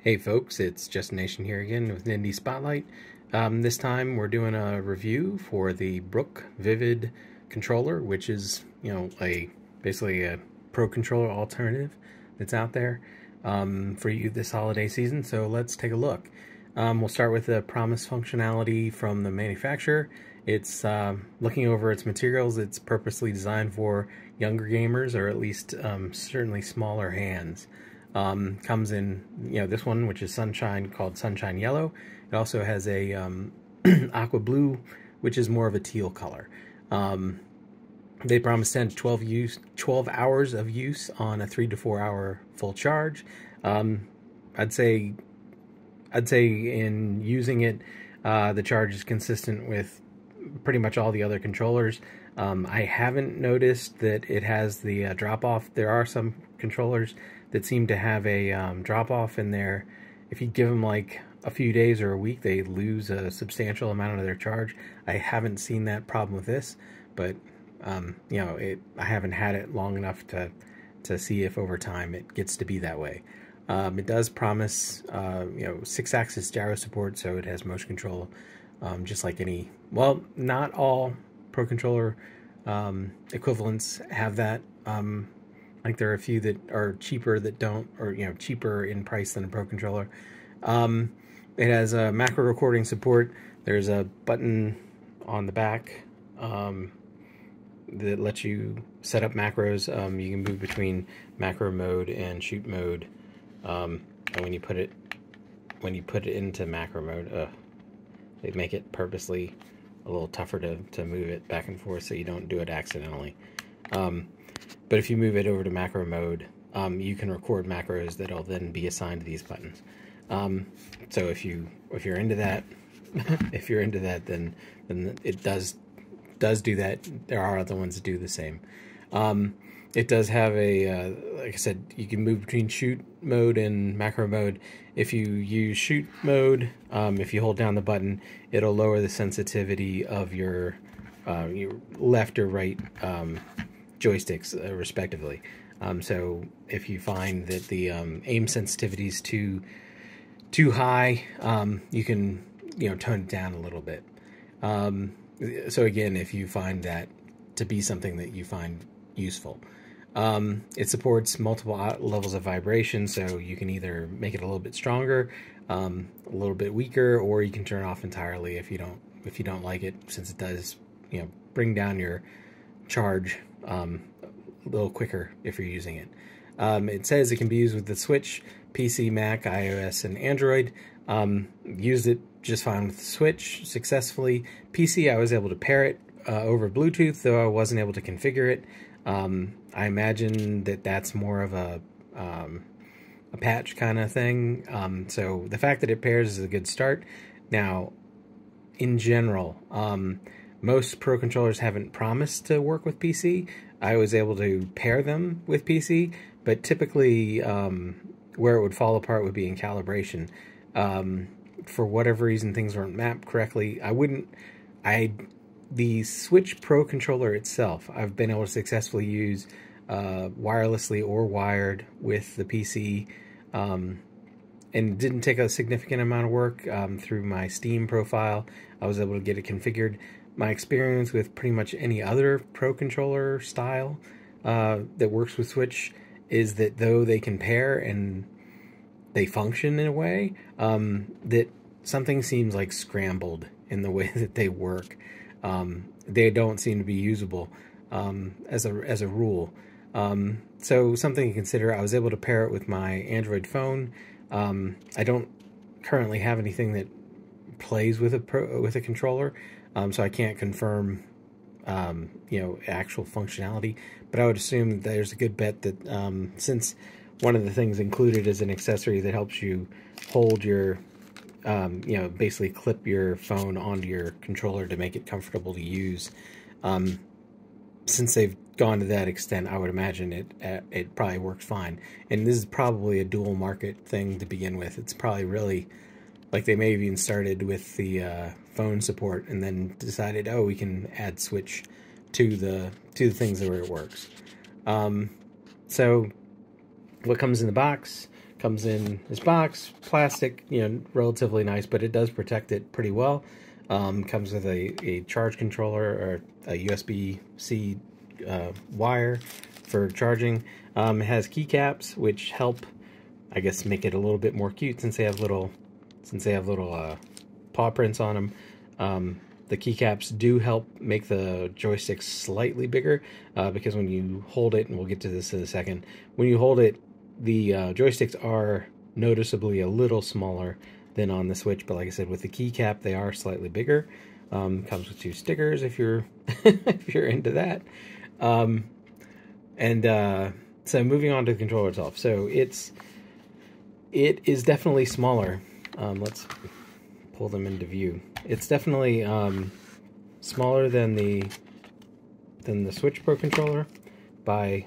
Hey folks, it's Just Nation here again with Nindie Spotlight. This time we're doing a review for the Brook Vivid controller, which is, basically a pro controller alternative that's out there for you this holiday season. So let's take a look. We'll start with the promised functionality from the manufacturer. It's looking over its materials. It's purposely designed for younger gamers, or at least certainly smaller hands. Comes in, this one, which is called Sunshine Yellow. It also has a aqua blue, which is more of a teal color. They promise 10 to 12 hours of use on a 3 to 4 hour full charge. I'd say in using it, the charge is consistent with pretty much all the other controllers. I haven't noticed that it has the drop-off. There are some controllers that seem to have a drop-off in there. If you give them like a few days or a week, they lose a substantial amount of their charge. I haven't seen that problem with this, but I haven't had it long enough to see if over time it gets to be that way. It does promise 6-axis gyro support, so it has motion control, just like any. Well, not all Pro Controller equivalents have that. Like there are a few that are cheaper that don't, or cheaper in price than a Pro Controller. It has a macro recording support. There's a button on the back that lets you set up macros. You can move between macro mode and shoot mode. And when you put it into macro mode, they make it purposely a little tougher to move it back and forth so you don't do it accidentally. But if you move it over to macro mode, you can record macros that'll then be assigned to these buttons. So if you're into that, then it does do that. There are other ones that do the same. It does have a, like I said, you can move between shoot mode and macro mode. If you use shoot mode, if you hold down the button, it'll lower the sensitivity of your left or right joysticks, respectively. So if you find that the aim sensitivity is too high, you can tone it down a little bit. So again, if you find that to be something that you find useful. It supports multiple levels of vibration, so you can either make it a little bit stronger, a little bit weaker, or you can turn it off entirely if you don't like it, since it does bring down your charge a little quicker if you're using it. It says it can be used with the Switch, PC, Mac, iOS, and Android. Used it just fine with the Switch successfully. PC, I was able to pair it over Bluetooth, though I wasn't able to configure it. I imagine that that's more of a patch kind of thing. So the fact that it pairs is a good start. Now, in general, most Pro controllers haven't promised to work with PC. I was able to pair them with PC, but typically where it would fall apart would be in calibration. For whatever reason, things weren't mapped correctly. The Switch Pro controller itself, I've been able to successfully use wirelessly or wired with the PC, and it didn't take a significant amount of work. Through my Steam profile, I was able to get it configured. My experience with pretty much any other Pro controller style that works with Switch is that though they can pair and they function in a way, that something seems like scrambled in the way that they work. They don't seem to be usable as a rule. So something to consider. I was able to pair it with my Android phone. I don't currently have anything that plays with a controller, so I can't confirm actual functionality. But I would assume that there's a good bet that since one of the things included is an accessory that helps you hold your basically clip your phone onto your controller to make it comfortable to use. Since they've gone to that extent, I would imagine it probably works fine. And this is probably a dual market thing to begin with. It's probably really, like, they may have even started with the phone support and then decided, oh, we can add Switch to the things where it works. So what comes in the box? Comes in this box, plastic, relatively nice, but it does protect it pretty well. Comes with a charge controller or a USB-C wire for charging. It has keycaps, which help, I guess, make it a little bit more cute since they have little paw prints on them. The keycaps do help make the joystick slightly bigger because when you hold it, and we'll get to this in a second, when you hold it, the joysticks are noticeably a little smaller than on the Switch, but like I said, with the keycap, they are slightly bigger. Comes with 2 stickers if you're if you're into that. So moving on to the controller itself. So it is definitely smaller. Let's pull them into view. It's definitely smaller than the Switch Pro controller by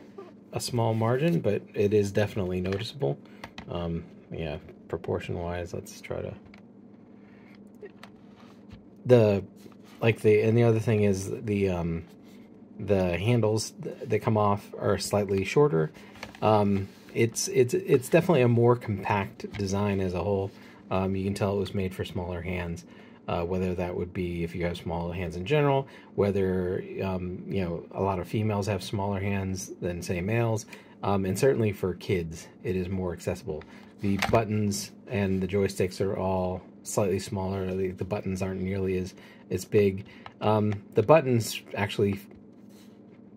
a small margin, but it is definitely noticeable. Yeah, proportion wise, let's try to. The other thing is the handles that come off are slightly shorter. It's definitely a more compact design as a whole. You can tell it was made for smaller hands. Whether that would be if you have small hands in general, whether a lot of females have smaller hands than say males, and certainly for kids it is more accessible. The buttons and the joysticks are all slightly smaller. The buttons aren't nearly as big. The buttons actually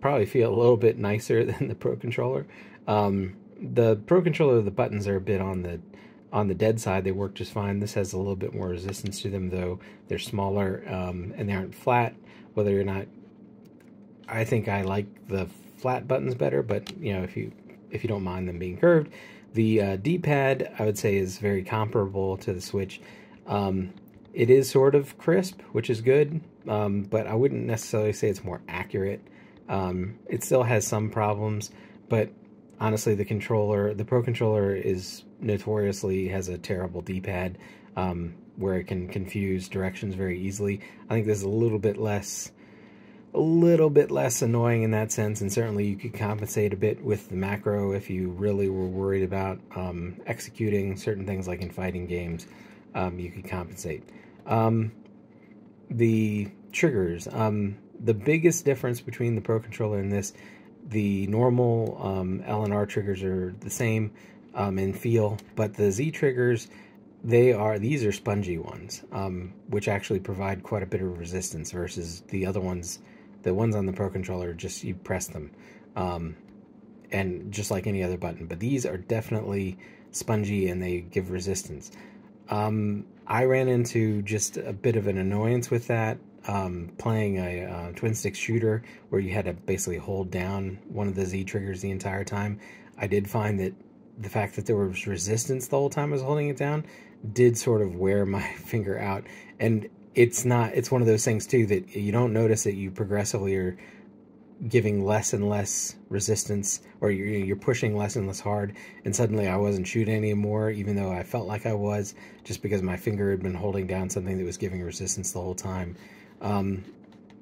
probably feel a little bit nicer than the Pro Controller. The Pro Controller, the buttons are a bit on the dead side. They work just fine. This has a little bit more resistance to them, though. They're smaller and they aren't flat. Whether or not, I think I like the flat buttons better, but if you don't mind them being curved. The D-pad, I would say, is very comparable to the Switch. It is sort of crisp, which is good, but I wouldn't necessarily say it's more accurate. It still has some problems, but honestly, the Pro Controller is notoriously has a terrible D-pad where it can confuse directions very easily. I think this is a little bit less annoying in that sense, and certainly you could compensate a bit with the macro if you really were worried about executing certain things like in fighting games. You could compensate. The triggers. The biggest difference between the Pro Controller and this, the normal L and R triggers are the same in feel, but the Z triggers, these are spongy ones, which actually provide quite a bit of resistance versus the other ones. The ones on the Pro Controller, just you press them, and just like any other button. But these are definitely spongy and they give resistance. I ran into just a bit of an annoyance with that. Playing a twin stick shooter where you had to basically hold down one of the Z triggers the entire time. I did find that the fact that there was resistance the whole time I was holding it down did sort of wear my finger out. And it's one of those things too that you don't notice that you progressively are giving less and less resistance, or you're pushing less and less hard, and suddenly I wasn't shooting anymore, even though I felt like I was, just because my finger had been holding down something that was giving resistance the whole time.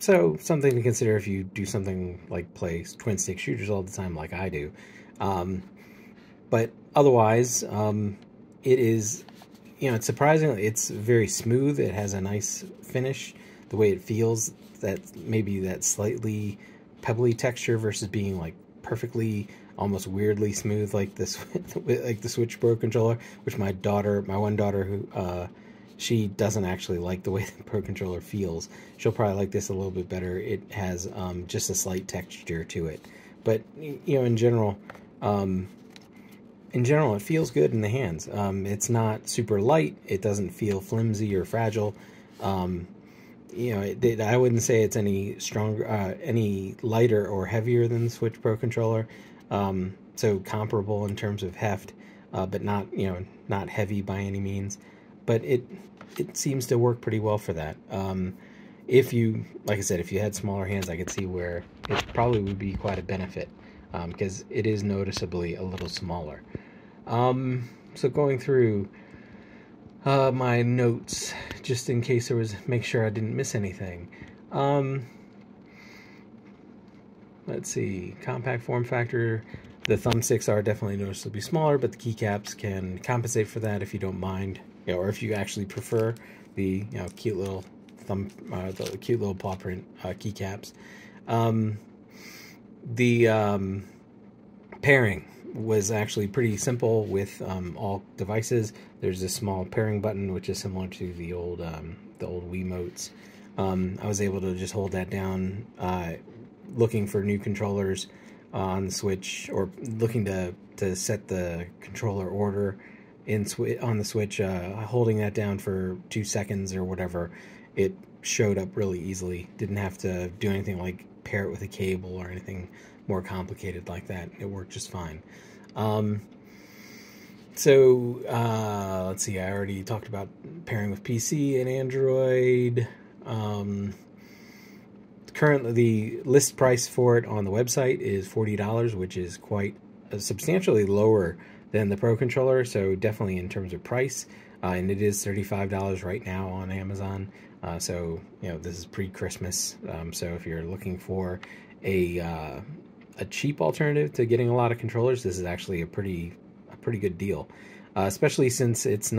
So something to consider if you do something like play twin stick shooters all the time like I do. But otherwise, it is, it's surprisingly, it's very smooth. It has a nice finish. The way it feels, that maybe that slightly pebbly texture versus being like perfectly, almost weirdly smooth like this, like the Switch Pro Controller, which my one daughter who, she doesn't actually like the way the Pro Controller feels. She'll probably like this a little bit better. It has just a slight texture to it, but in general, it feels good in the hands. It's not super light. It doesn't feel flimsy or fragile. I wouldn't say it's any stronger, any lighter or heavier than the Switch Pro Controller. So comparable in terms of heft, but not heavy by any means. But it seems to work pretty well for that. If you, like I said, if you had smaller hands, I could see where it probably would be quite a benefit, because it is noticeably a little smaller. So going through my notes, just in case make sure I didn't miss anything. Let's see, compact form factor. The thumbsticks are definitely noticeably smaller, but the keycaps can compensate for that if you don't mind, or if you actually prefer the cute little the cute little paw print keycaps. The pairing was actually pretty simple with all devices. There's this small pairing button, which is similar to the old Wiimotes. I was able to just hold that down, looking for new controllers on the Switch, or looking to set the controller order on the Switch. Holding that down for 2 seconds or whatever, it showed up really easily. Didn't have to do anything like pair it with a cable or anything more complicated like that. It worked just fine. Let's see, I already talked about pairing with PC and Android. Currently, the list price for it on the website is $40, which is quite substantially lower than the Pro Controller, so definitely in terms of price. And it is $35 right now on Amazon. So, this is pre-Christmas. So if you're looking for a cheap alternative to getting a lot of controllers, this is actually a pretty good deal. Especially since it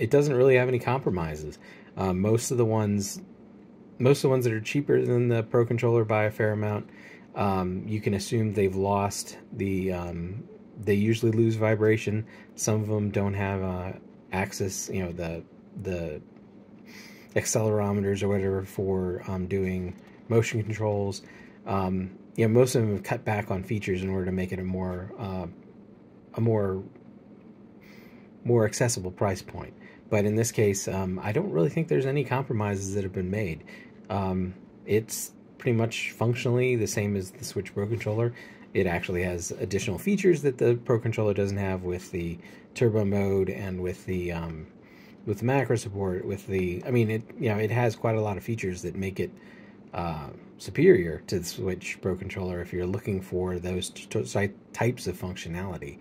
doesn't really have any compromises. Most of the ones that are cheaper than the Pro Controller by a fair amount, you can assume they've lost the. They usually lose vibration. Some of them don't have access, the accelerometers or whatever for doing motion controls. Most of them have cut back on features in order to make it a more accessible price point. But in this case, I don't really think there's any compromises that have been made. It's pretty much functionally the same as the Switch Pro Controller. It actually has additional features that the Pro Controller doesn't have, with the turbo mode and with the macro support. It has quite a lot of features that make it superior to the Switch Pro Controller if you're looking for those types of functionality.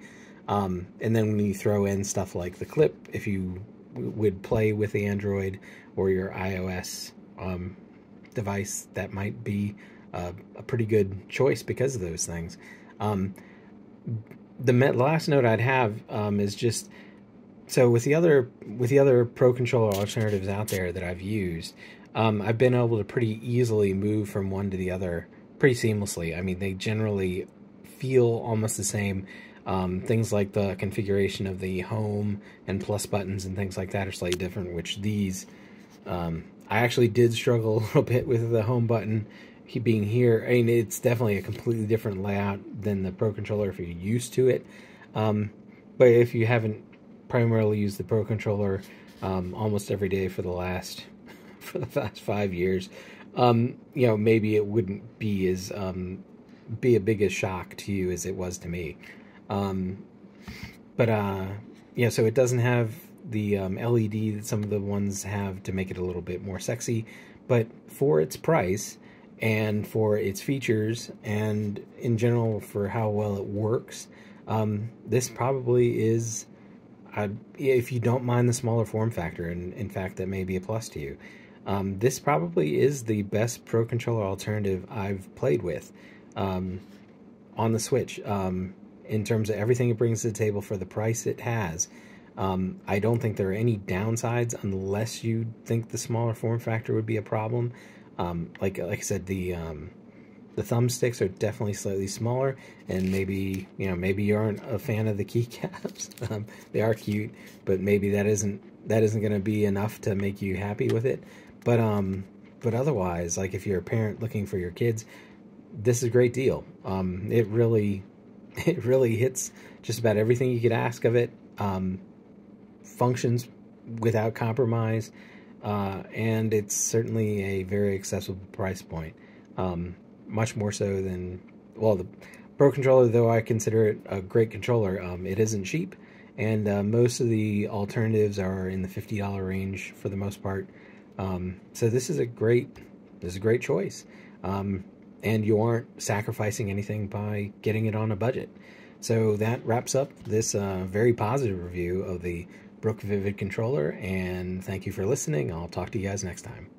And then when you throw in stuff like the clip, if you would play with the Android or your iOS device, that might be a pretty good choice because of those things. The last note I'd have is just, so with the other Pro Controller alternatives out there that I've used, I've been able to pretty easily move from one to the other pretty seamlessly. I mean, they generally feel almost the same. Things like the configuration of the home and plus buttons and things like that are slightly different, which these, I actually did struggle a little bit with the home button being here. I mean, it's definitely a completely different layout than the Pro Controller if you're used to it. But if you haven't primarily used the Pro Controller almost every day for the last 5 years, maybe it wouldn't be as be a big a shock to you as it was to me. So it doesn't have the LED that some of the ones have to make it a little bit more sexy, but for its price and for its features and in general for how well it works, this probably is, if you don't mind the smaller form factor, and in fact that may be a plus to you, this probably is the best Pro Controller alternative I've played with on the Switch. In terms of everything it brings to the table for the price it has, I don't think there are any downsides unless you think the smaller form factor would be a problem. Like I said, the thumbsticks are definitely slightly smaller, and maybe you aren't a fan of the keycaps. They are cute, but maybe that isn't going to be enough to make you happy with it. But otherwise, like if you're a parent looking for your kids, this is a great deal. It really hits just about everything you could ask of it. Functions without compromise, and it's certainly a very accessible price point. Much more so than, well, the Pro Controller, though I consider it a great controller, it isn't cheap, and most of the alternatives are in the $50 range for the most part. So this is a great choice. And you aren't sacrificing anything by getting it on a budget. So that wraps up this very positive review of the Brook Vivid controller, and thank you for listening. I'll talk to you guys next time.